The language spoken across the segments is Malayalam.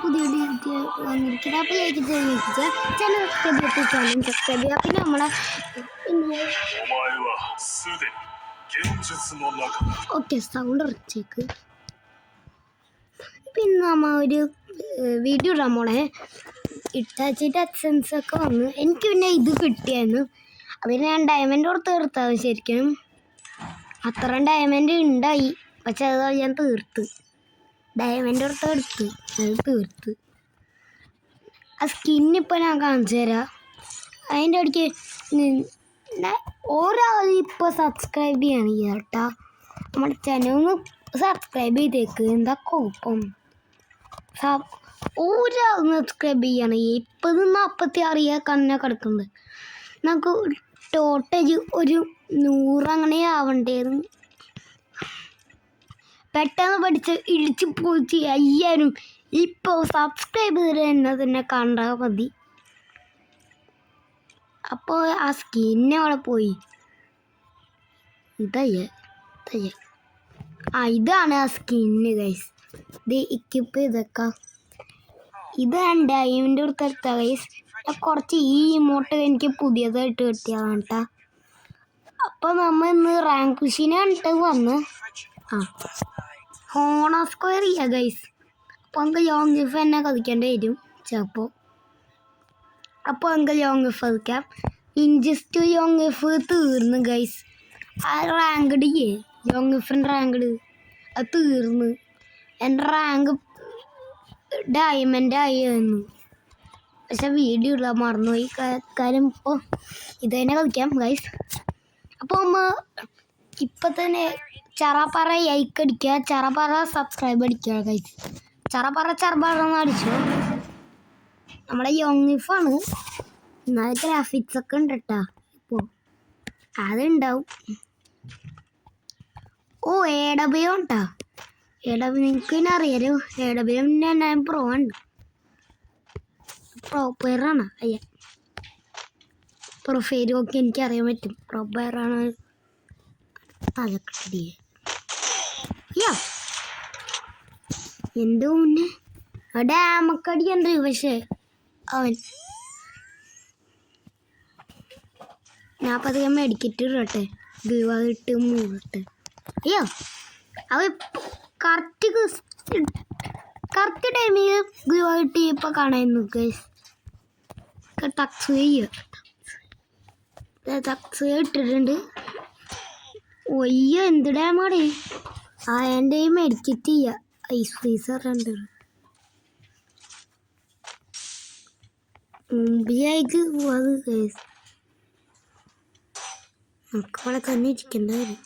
പുതിയ വന്നിരിക്കുന്നത്. അപ്പോൾ ലൈക്ക് ചെയ്ത് ചാനൽ സബ്സ്ക്രൈബ് ചെയ്യുക. പിന്നെ നമ്മളെ ഓക്കെ സൗണ്ട് ഉറച്ചേക്ക്. പിന്നെ നമ്മൾ ഒരു വീഡിയോ ഇടാൻ മോളെ ഇട്ടാച്ചിട്ട് അക്സൻസ് ഒക്കെ വന്നു. എനിക്ക് പിന്നെ ഇത് കിട്ടിയായിരുന്നു. അതിന് ഞാൻ ഡയമണ്ട് കൊടുത്ത് തീർത്താവും. ശരിക്കും അത്രയും ഡയമണ്ട് ഉണ്ടായി, പക്ഷെ അത് ഞാൻ തീർത്ത്. ഡയമണ്ട് കൊടുത്ത് എടുത്ത് അത് തീർത്ത്. ആ സ്കിന്നിപ്പോൾ ഞാൻ കാണിച്ചു തരാം. അതിൻ്റെ ഇടയ്ക്ക് ഒരാൾ ഇപ്പോൾ സബ്സ്ക്രൈബ് ചെയ്യണം കേട്ടാ. നമ്മുടെ ചാനൽ ഒന്ന് സബ്സ്ക്രൈബ് ചെയ്തേക്ക്. എന്താ കുഴപ്പം? ഒരാൾ സബ്സ്ക്രൈബ് ചെയ്യണം. 40-46 കണ്ണ കിടക്കുന്നുണ്ട്. നമുക്ക് ടോട്ടൽ ഒരു 100 അങ്ങനെ ആവണ്ടേന്ന്. പെട്ടെന്ന് പഠിച്ച് ഇടിച്ച് പൊളിച്ച് 5000 ഇപ്പോൾ സബ്സ്ക്രൈബ് ചെയ്ത് തന്നെ കണ്ടാൽ മതി. അപ്പോൾ ആ സ്കിന്ന് അവിടെ പോയി. ഇതാണ് ആ സ്കിന്ന് ഗൈസ്. ഇത് ഇക്കിപ്പ് ഇതൊക്കെ ഇതാണ് ഡയമണ്ട് കൊടുത്തെടുത്ത ഗൈസ്. കുറച്ച് ഈ ഇമോട്ട് എനിക്ക് പുതിയതായിട്ട് കിട്ടിയതാണ് കേട്ടോ. അപ്പോൾ നമ്മൾ ഇന്ന് റാങ്ക് പുഷിനെ കണ്ടിട്ട് വന്ന് ഹോണ സ്ക്വയർ ചെയ്യുക ഗൈസ്. അപ്പോൾ നമുക്ക് ലോങ് ഗിഫ് തന്നെ കളിക്കേണ്ടി വരും ചിലപ്പോൾ. അപ്പോൾ നമുക്ക് ലോങ് ഗിഫ് കളിക്കാം. ഇൻജസ്റ്റ് ലോങ് ഗിഫ് തീർന്നു ഗൈസ്. ആ റാങ്ക്ഡ് ലോങ് ഗിഫിൻ്റെ റാങ്ക്ഡ് അത് തീർന്നു. എൻ്റെ റാങ്ക് ഡയമണ്ട് ആയിരുന്നു, പക്ഷെ വീഡിയോ ഇടാൻ മറന്നുപോയി. കാര്യം ഇപ്പോൾ ഇത് തന്നെ കളിക്കാം ഗൈസ്. അപ്പോൾ നമ്മൾ ഇപ്പം തന്നെ ചറപ്പറ ലൈക്ക് അടിക്കുക, ചറപ്പറ സബ്സ്ക്രൈബ് അടിക്കുക ഗൈസ്. ചറപ്പറ എന്ന് അടിച്ചു. നമ്മുടെ യോങ് ഗിഫാണ്. എന്നാൽ ഗ്രാഫിക്സ് ഒക്കെ ഉണ്ട് കേട്ടോ. ഇപ്പോൾ അതുണ്ടാവും. ഓ AW കേട്ടോ. AW നിങ്ങൾക്ക് പിന്നെ അറിയാലോ. AW ഞാൻ പ്രോ ഉണ്ട്. പ്രോ പ്ലെയറാണ്. പ്രൊഫൈൽ ഒക്കെ എനിക്കറിയാൻ പറ്റും. പ്രോ പ്ലെയറാണ്. അതൊക്കെ എൻ്റെ മുന്നേ ഡാമൊക്കെ അടിക്കണ്ട്. പക്ഷേ അവൻ ഞാൻ പതിയെ മെഡിക്കറ്റ് ഇടട്ടെ. ഗിവായിട്ട് മൂടട്ടെ. അവൻ കറക്റ്റ് ടൈമിൽ ഗിവായിട്ട് ഇപ്പം കാണായിരുന്നു ഗൈസ്. ടക്സ് ഇട്ടിട്ടുണ്ട്. ഒയ്യോ എന്ത് ഡാമാണ്. എൻ്റെ മെഡിക്കറ്റ് ചെയ്യുക. ഐസ് ഫ്രീസർ ഉണ്ട്. മുമ്പിലേക്ക് പോവാത് ഗൈസ്. നമുക്ക് അവിടെ തന്നെ ഇരിക്കേണ്ട വരും.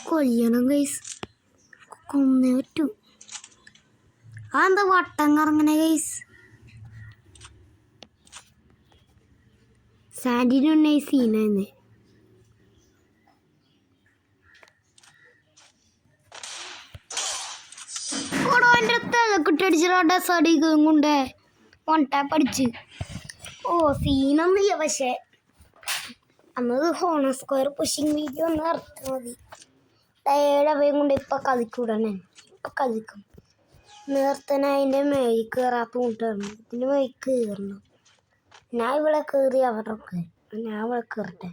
കൊയ്യണം ഗൈസ്. കൊന്നേ പറ്റൂ. അതെന്താ വട്ടം കറങ്ങനെ ഗൈസ്. സാൻഡിനുണ്ടായി സീനായിരുന്നേ. എൻ്റെ കുട്ടടിച്ചിട്ട് സടിക്കും കൊണ്ട് 1 ടാപ്പ് അടിച്ച്. സീനൊന്നുമില്ല. പക്ഷേ അന്നത് ഹോണ സ്ക്വയർ പുഷിങ് വീഡിയോ ഒന്ന് ഇറക്കിയാൽ മതി. ഡയഡവയും കൊണ്ട് ഇപ്പം കളിക്കൂടണേ. ഇപ്പം കളിക്കും. നേരത്തന്നെ അതിൻ്റെ മേൽ കയറാത്ത കൂട്ടായിരുന്നു. ഇതിൻ്റെ മേൽ കയറണം. ഞാൻ ഇവിടെ കയറി അവരൊക്കെ. ഞാൻ ഇവിടെ കയറട്ടെ.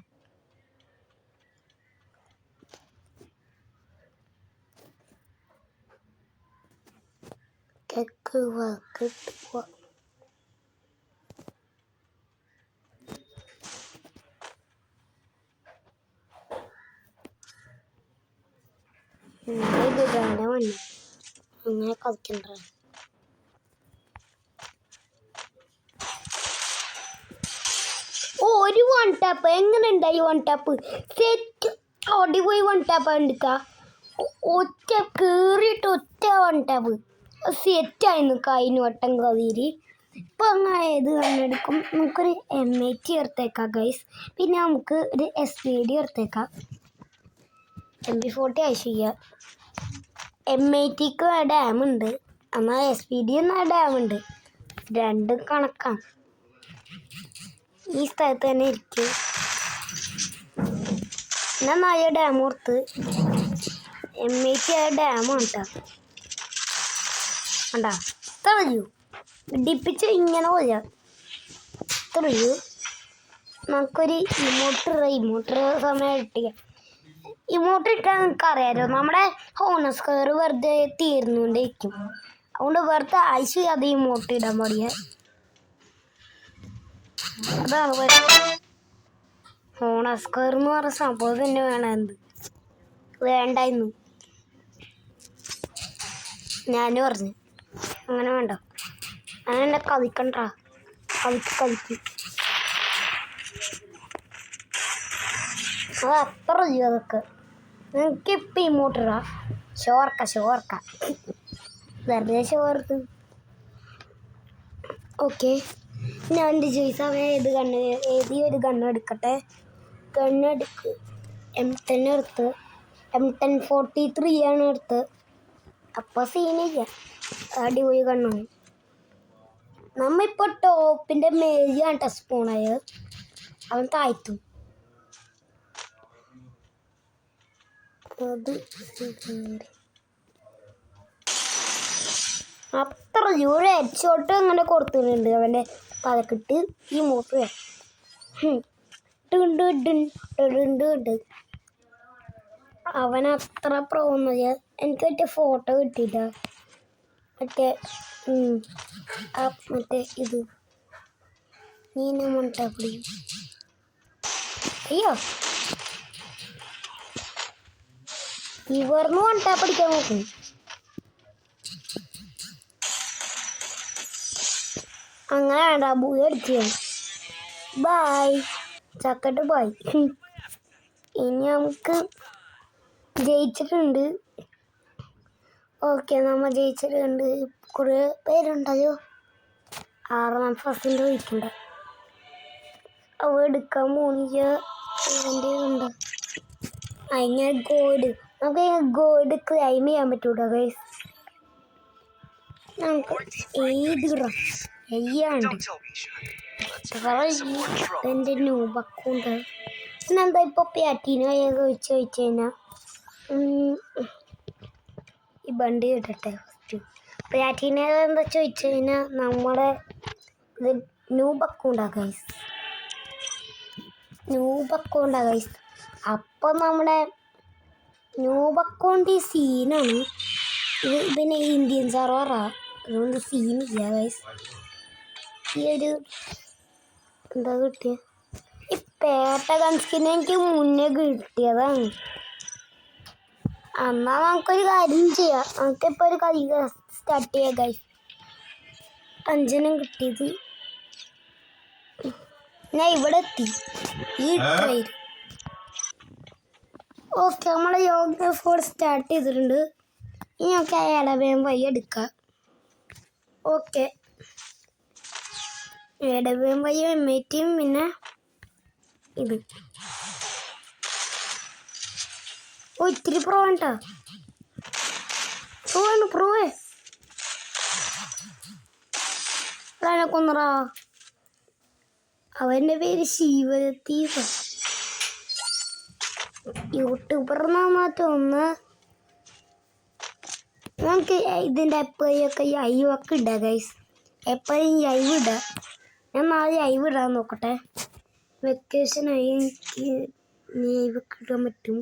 കേക്ക് വർക്ക് അങ്ങനെ കളിക്കണ്ട. ഒരു 1 ടാപ്പ് എങ്ങനെ ഉണ്ടായി? 1 ടാപ്പ് സെറ്റ് അടിപോയി. 1 ടാപ്പ് എടുക്ക. ഒറ്റ കയറിയിട്ട് ഒറ്റ 1 ടാപ്പ് സെറ്റായിരുന്നു. കഴിഞ്ഞ വട്ടം കളിയിൽ. ഇപ്പം അങ്ങനെ ഇത് കണ്ടെടുക്കും. നമുക്കൊരു M80 എടുത്തേക്കാം ഗൈസ്. പിന്നെ നമുക്ക് ഒരു SVD എടുത്തേക്കാം. MP40 ആവശ്യമില്ല. M80ക്ക് ഡാമുണ്ട്, എന്നാൽ SVD എന്ന ഡാമുണ്ട്. രണ്ടും കണക്കാണ്. ഈ സ്ഥലത്ത് തന്നെ ഇരിക്കും. ഞാൻ നായ ഡാം ഓർത്ത് M80 ഡാമാണ് കേട്ടോ. കണ്ടാ തെളിയൂ ഇടിപ്പിച്ച് ഇങ്ങനെ പോയാ തെളിയൂ. നമുക്കൊരു ഇമോട്ടർ സമയം കിട്ടിയ ഇമോട്ടർ ഇട്ടാൽ നിങ്ങൾക്ക് അറിയാലോ നമ്മുടെ ഹോണസ്കെയർ വെറുതെ തീർന്നുകൊണ്ടിരിക്കും. അതുകൊണ്ട് വെറുതെ ആവശ്യം അത് ഇമോട്ടർ ഇടാൻ പാടിയ. അതാണ് ഹോണസ്കെയർ എന്ന് പറഞ്ഞ സംഭവം തന്നെ വേണമെന്ന് വേണ്ടായിരുന്നു ഞാൻ പറഞ്ഞു. അങ്ങനെ വേണ്ട, അങ്ങനെ എന്നെ കളിക്കണ്ട, കളിക്ക് അത് അത്ര ചെയ്യും. അതൊക്കെ നിനക്കിപ്പം ഇമോട്ടിടാ ഷോർക്ക വെറുതെ ഷോർക്ക്. ഓക്കെ, ഞാൻ എൻ്റെ ചോയ്സാവേ ഏതൊരു ഗണ്ണ് എടുക്കട്ടെ. ഗണ്ണെടുക്ക് M10 എടുത്ത് M1043 ആണ് എടുത്ത്. അപ്പോൾ സീനില്ല, അടിപൊളി ഗണ്ണാണ്. നമ്മളിപ്പോൾ ടോപ്പിൻ്റെ മേലെയാണ് ടച്ച് പോണത്, അവൻ താഴ്ത്തും. അത് അത്ര ഒരു ഹെഡ് ഷോട്ട് അങ്ങനെ കൊടുത്തിട്ടുണ്ട് അവൻ്റെ തലക്കിട്ട്. ഈ മൂത്ത് അവൻ അത്ര പ്രോന്നത്. എനിക്ക് മറ്റേ ഫോട്ടോ കിട്ടിയില്ല, മറ്റേ ഇത് നീന മണ്ടാപ്പടി. അയ്യോ, ഇവർന്ന് മണ്ടാ പഠിക്കാൻ നോക്കും. അങ്ങനെ വേണ്ട, ബുയ അടിച്ചു. ബായ് ചക്കട്ട് ബായ്. ഇനി നമുക്ക് ജയിച്ചിട്ടുണ്ട്. ഓക്കെ, നമ്മൾ ജയിച്ചിട്ടുണ്ട്. കുറേ പേരുണ്ടല്ലോ, 6 ഫസ്റ്റിൻ്റെ വയ്ക്കണ്ട. അവ എടുക്കാൻ പോണില്ല. അതിൻ്റെ ഉണ്ട് അതിങ്ങനെ ഗോൾഡ്, നമുക്ക് ഗോൾഡ് ക്ലൈം ചെയ്യാൻ പറ്റൂട്ടോ ഗൈസ്. നമുക്ക് എൻ്റെ ന്യൂബക്കുണ്ട്. പിന്നെന്താ ഇപ്പോൾ പ്ലാറ്റിനോ ചോദിച്ചു കഴിഞ്ഞാൽ ഈ വണ്ടി കിട്ടട്ടെ. ഫസ്റ്റ് പ്ലാറ്റിനോ എന്താ ചോദിച്ചു കഴിഞ്ഞാൽ നമ്മുടെ ഇത് ന്യൂബക്കുണ്ടാ ഗൈസ്, ന്യൂബക്കുണ്ടാ ഗൈസ്. അപ്പം നമ്മുടെ ന്യൂബക്കൗണ്ട് ഈ സീനാണ്. ഇത് പിന്നെ ഇന്ത്യൻ സർവറാ, അതുകൊണ്ട് സീനില്ല ഗൈസ്. ഈ ഒരു എന്താ കിട്ടിയ ഈ പേട്ട ഗൺസ്കിന് എനിക്ക് മുന്നേ കിട്ടിയതാണ്. എന്നാൽ നമുക്കൊരു കാര്യം ചെയ്യാം, നമുക്കിപ്പോൾ ഒരു കളി സ്റ്റാർട്ട് ചെയ്യാം ഗൈസ്. 5 കിട്ടിയത് ഞാൻ ഇവിടെ എത്തി ഈ ട്രെയിൻ. ഓക്കെ, നമ്മളെ യോഗ ഫോർ സ്റ്റാർട്ട് ചെയ്തിട്ടുണ്ട്. ഇനി നമുക്ക് ഇടവേം വഴി എടുക്കാം. ഓക്കെ, ഇടവേം വഴി എമ്മേറ്റിയും പിന്നെ ഇത് ഇത്തിരി പ്രോ വേണ്ട, പ്രോവേ അതാണ് കൊന്നറാ. അവൻ്റെ പേര് ശിവതീവ, യൂട്യൂബർ എന്നാ. നമുക്ക് ഇതിൻ്റെ എപ്പോഴൊക്കെ ലൈവൊക്കെ ഇടാം ഗൈസ്, എപ്പോഴും ലൈവ് ഇടാം. ഞാൻ നാളെ ലൈവ് ഇടാൻ നോക്കട്ടെ. വെക്കേഷനായി എനിക്ക് ലൈവൊക്കെ ഇടാൻ പറ്റും.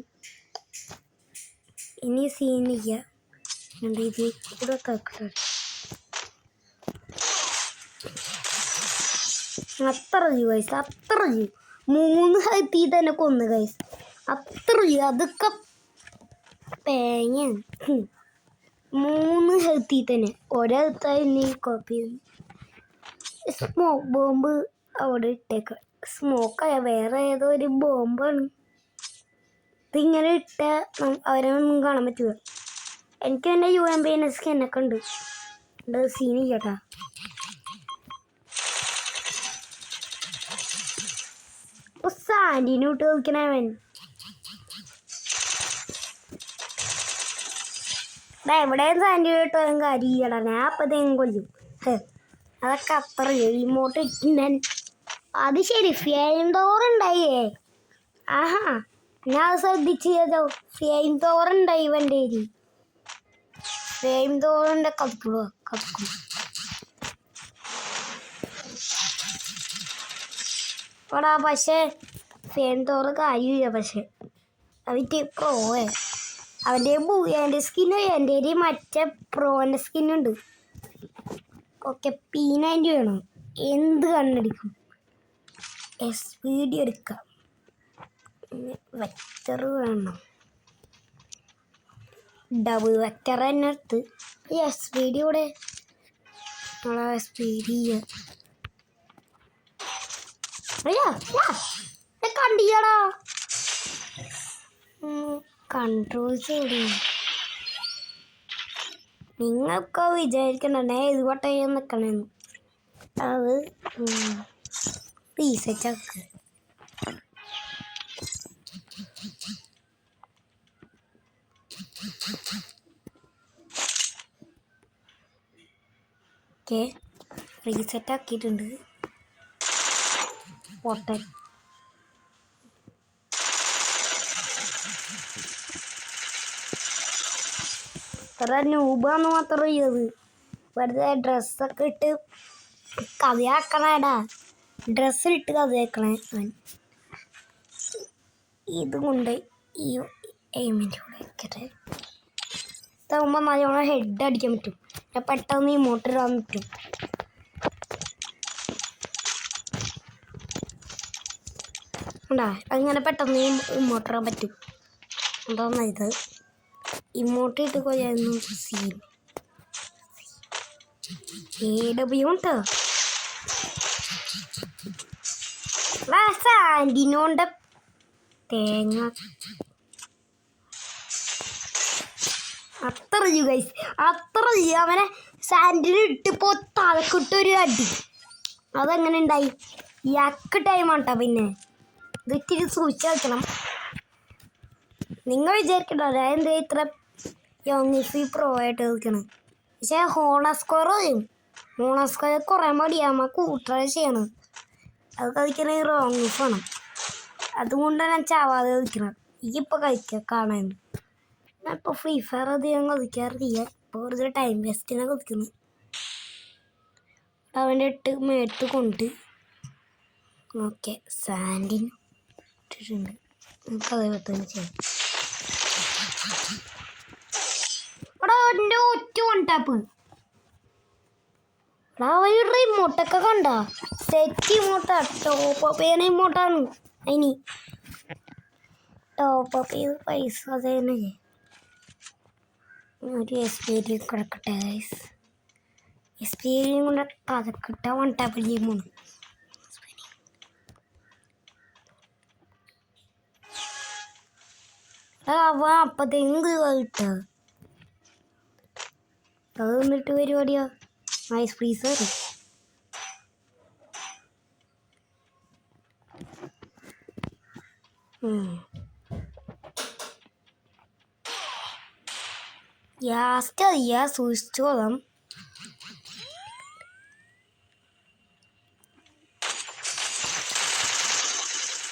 ഇനി സീനില്ല, ഇത് കൂടെ കേൾക്കട്ടെ. അത്ര ഗൈസ്, അത്ര 3 ഹെൽത്തി തന്നെ കൊന്നു ഗൈസ്. അത്ര അതൊക്കെ പേങ്ങയാണ്. 3 ഹെൽത്തി തന്നെ, ഒരെൽത്തായി നീ കോപ്പി ചെയ്തു. സ്മോക്ക് ബോംബ് അവിടെ ഇട്ടേക്ക. സ്മോക്കായ വേറെ ഏതോ ഒരു ബോംബാണ്. ഇതിങ്ങനെ ഇട്ടാൽ അവരൊന്നും കാണാൻ പറ്റുക. എനിക്ക് എൻ്റെ UMP സ്കിന്നൊക്കെ ഉണ്ട്, സീനില്ല. സാൻഡിന് വിട്ട് നോക്കണവൻ. എവിടെയും സാൻഡി കിട്ടും കാര്യടാ, ഞാൻ അപ്പത്തേക്കും കൊല്ലും. അതൊക്കെ അത്ര ഇമോട്ട് ഇട്ടൻ. അത് ശരി, ഫെയിം തോറുണ്ടായേ. ആഹാ, ഞാൻ ശ്രദ്ധിച്ചോ, ഫെയിം തോറുണ്ടായി ഇവൻ്റെ. ഫെയിം തോറിൻ്റെ കളിക്കുള്ളൂ കളിക്കും. എടാ പക്ഷേ ഫെയിം തോറ് കാര്യമില്ല. പക്ഷെ അവൻ്റെ പ്രോയെ അവൻ്റെ ബുയേൻ്റെ സ്കിന്ന് എൻ്റെ മറ്റേ പ്രോൻ്റെ സ്കിന്നുണ്ട്. ഓക്കെ P90 വേണം. എന്ത് കണ്ണടിക്കും. വീഡിയോ എടുക്കാം. വെക്ടർ വേണം. ഡബിൾ വെക്ടർ തന്നെ എടുത്ത് വീഡിയോ ഇവിടെ കണ്ടിയാടാ കൺട്രോൾ ചെയ്തു. നിങ്ങൾക്ക് വിചാരിക്കണ്ടേ ഇത് വട്ടം നിൽക്കണെന്ന്. അത് റീസെറ്റാക്ക്. ഓക്കെ റീസെറ്റ് ആക്കിയിട്ടുണ്ട്. പൊട്ടൻ ഇത്ര നൂബാന്ന് മാത്രം ചെയ്തത്. വെറുതെ ഡ്രസ്സൊക്കെ ഇട്ട് കഥയാക്കണേടാ. ഡ്രസ്സിലിട്ട് കഥയാക്കണേ. ഇതുകൊണ്ട് ഈ എയിമിൻ്റെ കൂടെ വെക്കട്ടെ. ഇതാകുമ്പോൾ നല്ലോണം ഹെഡ് അടിക്കാൻ പറ്റും. പെട്ടെന്ന് ഈ മോട്ടർ ഇടാൻ പറ്റും. ഉണ്ടാ അങ്ങനെ പെട്ടെന്ന് ഈ മോട്ടർ ഇടാൻ പറ്റും. എന്താണെന്നാ ഇത് ഇമോട്ട് ഇട്ട് കൊല്ലായിരുന്നു സീൻ AW ഉണ്ട്. സാൻഡിനോണ്ട് തേങ്ങ അത്ര ഗൈസ് അത്ര അവനെ സാൻഡിന് ഇട്ടിപ്പോ തലക്കിട്ടൊരു അടി. അതെങ്ങനെ ഉണ്ടായി? യക്ക് ടൈമാട്ടോ. പിന്നെ ഇത് ഇത്തിരി സൂക്ഷിച്ച് വെക്കണം. നിങ്ങൾ വിചാരിക്കണ്ടോ എന്താ ഇത്ര യോങ്ങിഫി പ്രോ ആയിട്ട് കളിക്കണം. പക്ഷേ ഹോണസ്കോർ ചെയ്യും. ഹോണസ്കോർ കുറേ മടിയാകുമ്പോൾ കൂട്ടറ ചെയ്യണം. അത് കളിക്കണ റോങ് വേണം. അതുകൊണ്ടാണ് ഞാൻ ചാവാതെ കളിക്കണം. എനിക്കിപ്പോൾ കളിക്കുക കാണാൻ. ഞാൻ ഇപ്പോൾ ഫ്രീ ഫയർ അധികം കളിക്കാറില്ല. ഇപ്പോൾ വെറുതെ ടൈം വേസ്റ്റിനെ കളിക്കുന്നു. അവൻ്റെ മേത്ത് കൊണ്ട് ഓക്കെ സാൻഡിന് ഇട്ടിട്ടുണ്ട്. നമുക്കത് തന്നെ ചെയ്യാം. എടാ എൻ്റെ ഒറ്റ വൺ ടാപ്പ്. എടാ അവരുടെ ഇമോട്ടൊക്കെ കണ്ട സെറ്റ് ഇമോട്ടാ. ടോപ്പ് അപ്പ് ചെയ്യുന്ന ഇമോട്ടാണ്. അതിന് ടോപ്പ് അപ്പ് ചെയ്ത് പൈസ അതന്നെ. ഒരു എക്സ്പീരിയൻസ് കിടക്കട്ടെ ഗൈസ്. എക്സ്പീരിയൻസ് കൊണ്ട് കഥക്കിട്ട വൺ ടാപ്പ് ഗെയിമാണ്. അവ അപ്പത്തേക്കും കിട്ടുക. അത് എന്നിട്ട് പരിപാടിയാ ഐസ് ഫ്രീസർ. യാസ്റ്റ് അറിയാ സൂക്ഷിച്ചോളാം.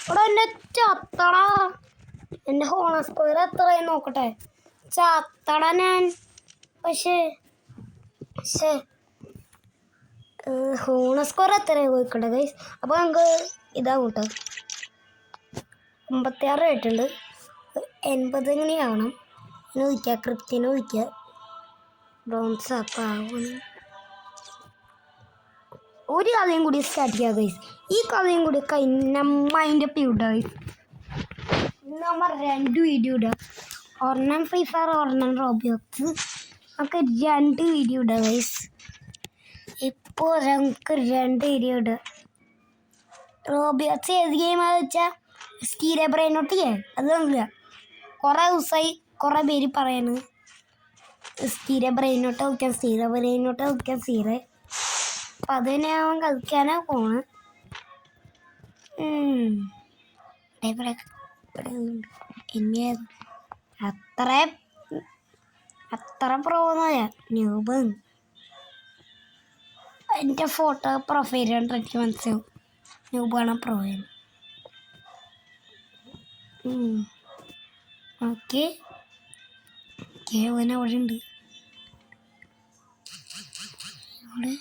ഇവിടെ എൻ്റെ ചത്തടാ. എൻ്റെ ഹോണസ്കോർ എത്രയായി നോക്കട്ടെ. ചത്തട ഞാൻ. പക്ഷേ ഹോണസ്കോർ എത്രയായി പോയിക്കട്ടെ ഗൈസ്. അപ്പോൾ നമുക്ക് ഇതാകും കേട്ടോ. 56 ആയിട്ടുണ്ട്. 80 എങ്ങനെയാവണം. ഇനി ഒഴിക്കുക. ക്രിപ്റ്റിനെ ഒഴിക്കുക. ബ്രോൺസ് അപ്പം ആകും. ഒരു കഥയും കൂടി സ്റ്റാർട്ട് ചെയ്യാം ഗൈസ്. ഈ കഥയും കൂടി മൈൻഡ് അപ്പ് ചെയ്യൂട്ടോ ഗൈസ്. നമ്മൾ 2 വീഡിയോ ഇടുക. ഒരെണ്ണം ഫ്രീ ഫയർ ഒരെണ്ണം റോബിയോക്സ്. നമുക്ക് 2 വീഡിയോ ഇടുക ഗൈസ്. ഇപ്പോൾ നമുക്ക് 2 വീഡിയോ ഇടുക. റോബിയോക്സ് ഏത് ഗെയിമാണെന്ന് വെച്ചാൽ സ്റ്റീര ബ്രെയിനോട്ടില്ലേ അത് കാണില്ല. കുറേ ദിവസമായി കുറേ പേര് പറയാണ് സ്റ്റീര ബ്രെയിനോട്ട് കളിക്കാൻ സ്റ്റീര. അപ്പം അത് തന്നെ അവൻ കളിക്കാനാണ് പോണ്. എന്നെ അത്ര പ്രോന്നല്ല ന്യൂബ്. എൻ്റെ ഫോട്ടോ പ്രൊഫൈൽ കണ്ടിട്ട് എനിക്ക് മനസ്സിലാവും ന്യൂബാണ് പ്രോയാണ്. ഓക്കെ അവൻ അവിടെ ഉണ്ട്. അവിടെ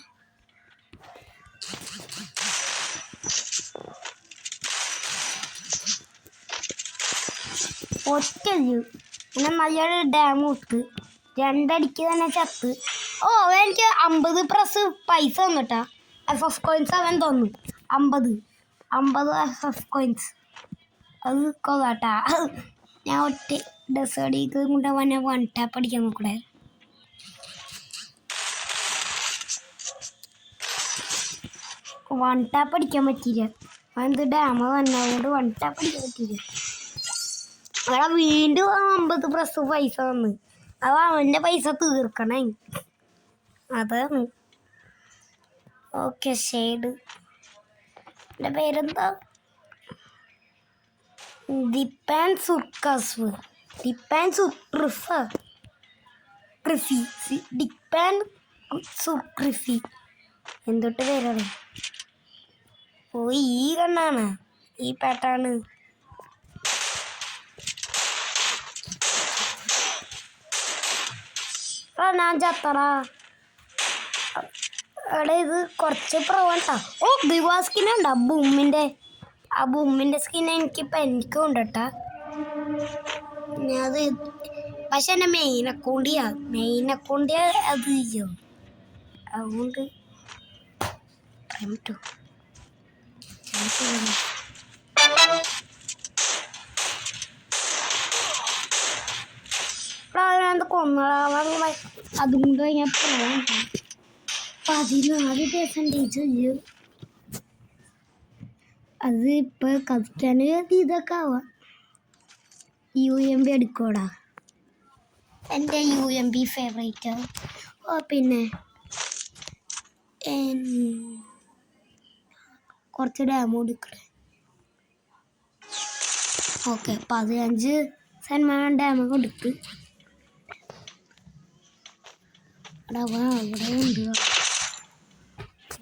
ഒറ്റയ്ക്ക് പിന്നെ നല്ലൊരു ഡാം ഇട്ട് 2 അടിക്ക് തന്നെ ചത്ത്. ഓ എനിക്ക് 50 പ്രസ് പൈസ തന്നിട്ടാ. FF കോയിൻസ് അവൻ തന്നു 50 FF കോയിൻസ്. അത് കൊള്ളാട്ടാ. ഞാൻ ഒറ്റ ഡെസേർട്ടിക്ക് കൊണ്ട് അവനെ 1 ടാപ്പ് അടിക്കാൻ നോക്കണേ. 1 ടാപ്പ് അടിക്കാൻ പറ്റിയില്ല. അതെന്ത് ഡാമ തന്നെ അതുകൊണ്ട് 1 ടാപ്പ് അടിക്കാൻ പറ്റിയില്ല. അവിടെ വീണ്ടും 50 പ്രസ് പൈസ തന്നു. അത് അവൻ്റെ പൈസ തീർക്കണേ. അതാണ്. Okay shade. എൻ്റെ പേരെന്താ? ദിപ്പാൻ സുർക്കസ്. ഡിപ്പാൻ സുക്രിഫി. ഡിപ്പാൻ സുക്രിഫി എന്തൊട്ട് പേരാണ്? ഓ ഈ കണ്ണാണ്, ഈ പാട്ടാണ്. ഞാൻ ചത്തടാ. അവിടെ ഇത് കുറച്ച് പ്രവണ്ടാ. ഓ ബിവാ സ്കിന്നുണ്ടാ ബൂമിൻ്റെ. ആ ബൂമിൻ്റെ സ്കിൻ എനിക്കും ഉണ്ട് കേട്ടാ. അത് പക്ഷെ എൻ്റെ മെയിൻ അക്കൗണ്ടിയാ അത് ചെയ്യും. അതുകൊണ്ട് കൊന്നളാവാൻ അതുകൊണ്ട് ഞാൻ 14% അത് ഇപ്പൊ കളിക്കാൻ ഇതൊക്കെ ആവാം. UMP എടുക്കോടാ. എൻ്റെ UMP ഫേവറേറ്റ്. ഓ പിന്നെ കുറച്ച് ഡാമോ എടുക്കട്ടെ. ഓക്കെ 15 സന്മാനം ഡാമോ കൊടുത്ത്.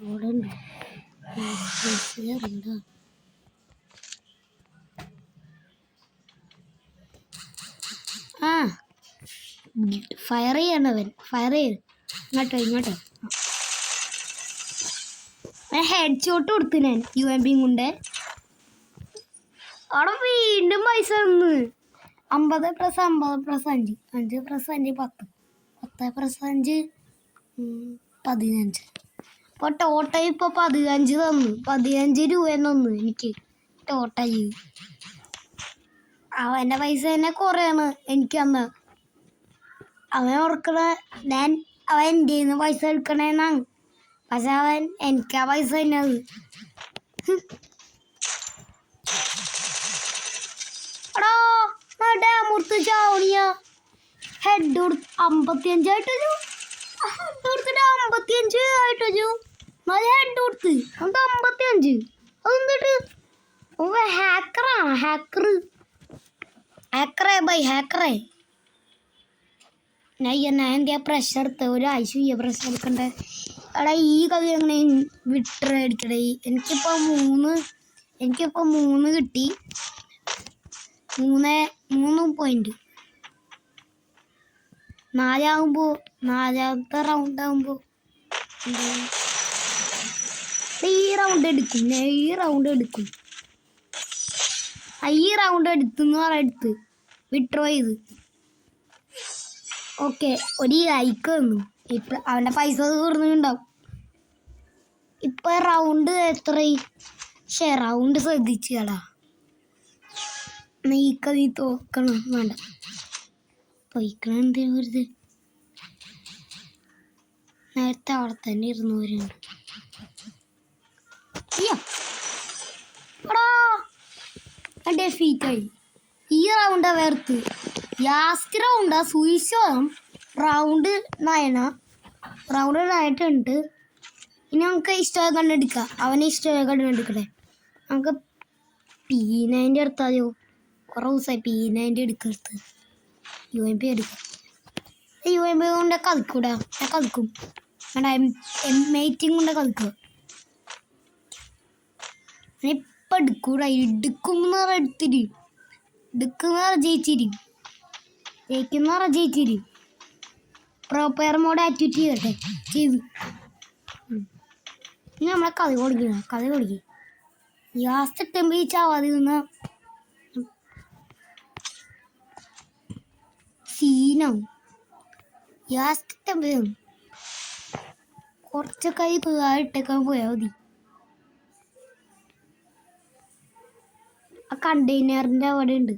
അവിടെ ഉണ്ട്. ആ ഫയർ ചെയ്യണവൻ. ഫയർ ചെയ്ത് ഇങ്ങോട്ടോ. ഹെഡ് ഷോട്ട് കൊടുത്തു ഞാൻ UMP കൊണ്ട്. അവിടെ വീണ്ടും പൈസ തന്നു. 50 + 50 + 5 5 + 5 10 10 + 5 15. അപ്പോൾ ടോട്ടൽ ഇപ്പോൾ 15 തന്നു. 15 രൂപ തന്നു എനിക്ക് ടോട്ടൽ. അവൻ്റെ പൈസ തന്നെ കുറയാണ് എനിക്ക് അന്ന്. അവൻ ഓർക്കണ അവൻ എൻ്റെ നിന്ന് പൈസ എടുക്കണേന്നാണ്. പക്ഷെ അവൻ എനിക്ക് ആ പൈസ തന്നെ അത്. എടാ ഡാമുർത്ത് ചാവണിയ ഹെഡ് കൊടുത്ത് 55 ആയിട്ടോ. ഹെഡ് കൊടുത്തിട്ട് 55 ആയിട്ടോ. നല്ല ഹെഡ് കൊടുത്ത് അത് 55. അതെന്തിട്ട് ഹാക്കറേ ഞാൻ എന്താ പ്രഷർ എടുത്ത ഒരു ആവശ്യമില്ല പ്രഷർ എടുക്കണ്ടേ. എടാ ഈ കളി എങ്ങനെ വിട്ടടിക്കടേ. എനിക്കിപ്പോൾ 3 കിട്ടി. 3 പോയിന്റ്. 4ാമത്തെ റൗണ്ട് ആകുമ്പോൾ ഈ റൗണ്ട് എടുക്കും. ഈ റൗണ്ട് എടുത്തെന്ന് പറയെടുത്ത് വിഡ്രോ ചെയ്ത്. ഓക്കെ ഒരു ലൈക്ക് തന്നു. ഇപ്പം അവൻ്റെ പൈസ തീർന്നിട്ടുണ്ടാവും. ഇപ്പം റൗണ്ട് എത്ര? റൗണ്ട് ശ്രദ്ധിച്ചാടാ. നീ തോക്കണം വേണ്ട. പൊയ്ക്കണം എന്തിനു വെറുതെ. നേരത്തെ അവിടെ തന്നെ ഇരുന്നവരുണ്ട്. ഡെഫീറ്റായി. ഈ റൗണ്ടാ വേർത്ത്. ലാസ്റ്റ് റൗണ്ടാ സുയിശോളം. റൗണ്ട് 9 ഇനി നമുക്ക് ഇഷ്ടമായി കണ്ടെടുക്കാം. അവനെ ഇഷ്ടമായി കണ്ടെടുക്കട്ടെ. നമുക്ക് P90 എടുത്താലോ? കുറേ ദിവസമായി P90 എടുക്കരുത്. UMP എടുക്കാം. UMP കൊണ്ട് കളിക്കൂടാ. ഞാൻ കളിക്കും. M18 കൊണ്ട് കളിക്കുക. ഇപ്പം എടുക്കൂടാ. ജയിക്കുന്നവരെ ജയിച്ചിരി. പ്രോ പ്ലെയർ മോഡ് ആക്ടിവേറ്റ് ചെയ്തു. ഇനി നമ്മളെ കഥ കൊടുക്കുക ലാസ്റ്റ് എത്തുമ്പോൾ ഈ ചാവാതി നിന്ന് സീനാവും ലാസ്റ്റ് എത്തുമ്പോൾ കുറച്ചൊക്കെ ഇട്ടേക്കാൻ പോയാൽ മതി ആ കണ്ടെയ്നറിൻ്റെ അവിടെ ഉണ്ട്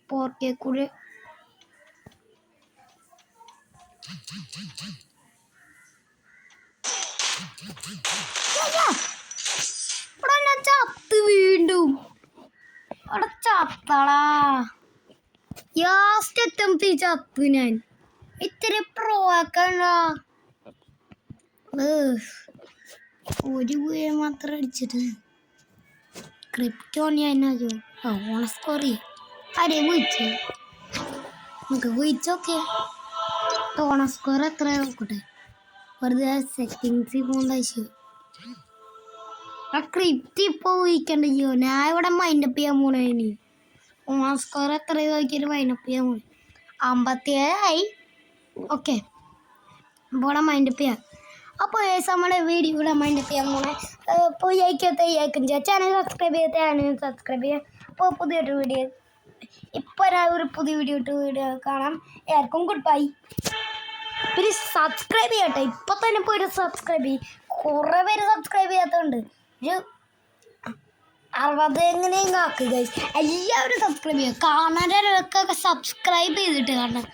പോർക്കേ കൂടെ ചത്ത് വീണ്ടും അവിടെ ചത്തടാ ലാസ്റ്റ് എത്തുമ്പോ ചത്തു ഞാൻ ഇത്തിരി പ്രോക്കണ്ട ഒരു പോയ മാത്രം അടിച്ചിട്ട് ക്രിപ്റ്റോൺ ഞാനോ ഓണസ്കോർ ആരെയും വിളിച്ചു നമുക്ക് വിളിച്ചോക്കെ ഓണസ്കോർ എത്ര നോക്കട്ടെ വെറുതെ സെറ്റിങ്സിൽ പോകേണ്ട ആവശ്യം ആ ക്രിപ്റ്റ് ഇപ്പോൾ വിളിക്കണ്ടോ ഞാൻ ഇവിടെ മൈൻഡപ്പ് ചെയ്യാൻ പോണേ ഇനി ഓണസ്കോർ എത്ര നോക്കിയാലും മൈൻഡപ്പ് ചെയ്യാൻ പോണേ 57 ഓക്കെ ഇവിടെ മൈൻഡപ്പ് ചെയ്യാം അപ്പോൾ നമ്മുടെ വീഡിയോ ഇവിടെ മൈൻഡപ്പ് ചെയ്യാൻ പോണേ ഇപ്പോൾ അയക്കും ചാനൽ സബ്സ്ക്രൈബ് ചെയ്യാം അപ്പോൾ പുതിയൊരു വീഡിയോ ഇപ്പോൾ ഒരു പുതിയ വീഡിയോ കാണാം എല്ലാവർക്കും ഗുഡ് ബൈ പിന്നെ സബ്സ്ക്രൈബ് ചെയ്യട്ടെ ഇപ്പം തന്നെ പോയിട്ട് സബ്സ്ക്രൈബ് ചെയ്യും കുറേ പേര് സബ്സ്ക്രൈബ് ചെയ്യാത്തതുണ്ട് ഒരു 60 എങ്ങനെയും ആക്കുക എല്ലാവരും സബ്സ്ക്രൈബ് ചെയ്യുക കാണാനൊക്കെ സബ്സ്ക്രൈബ് ചെയ്തിട്ട് കാണാം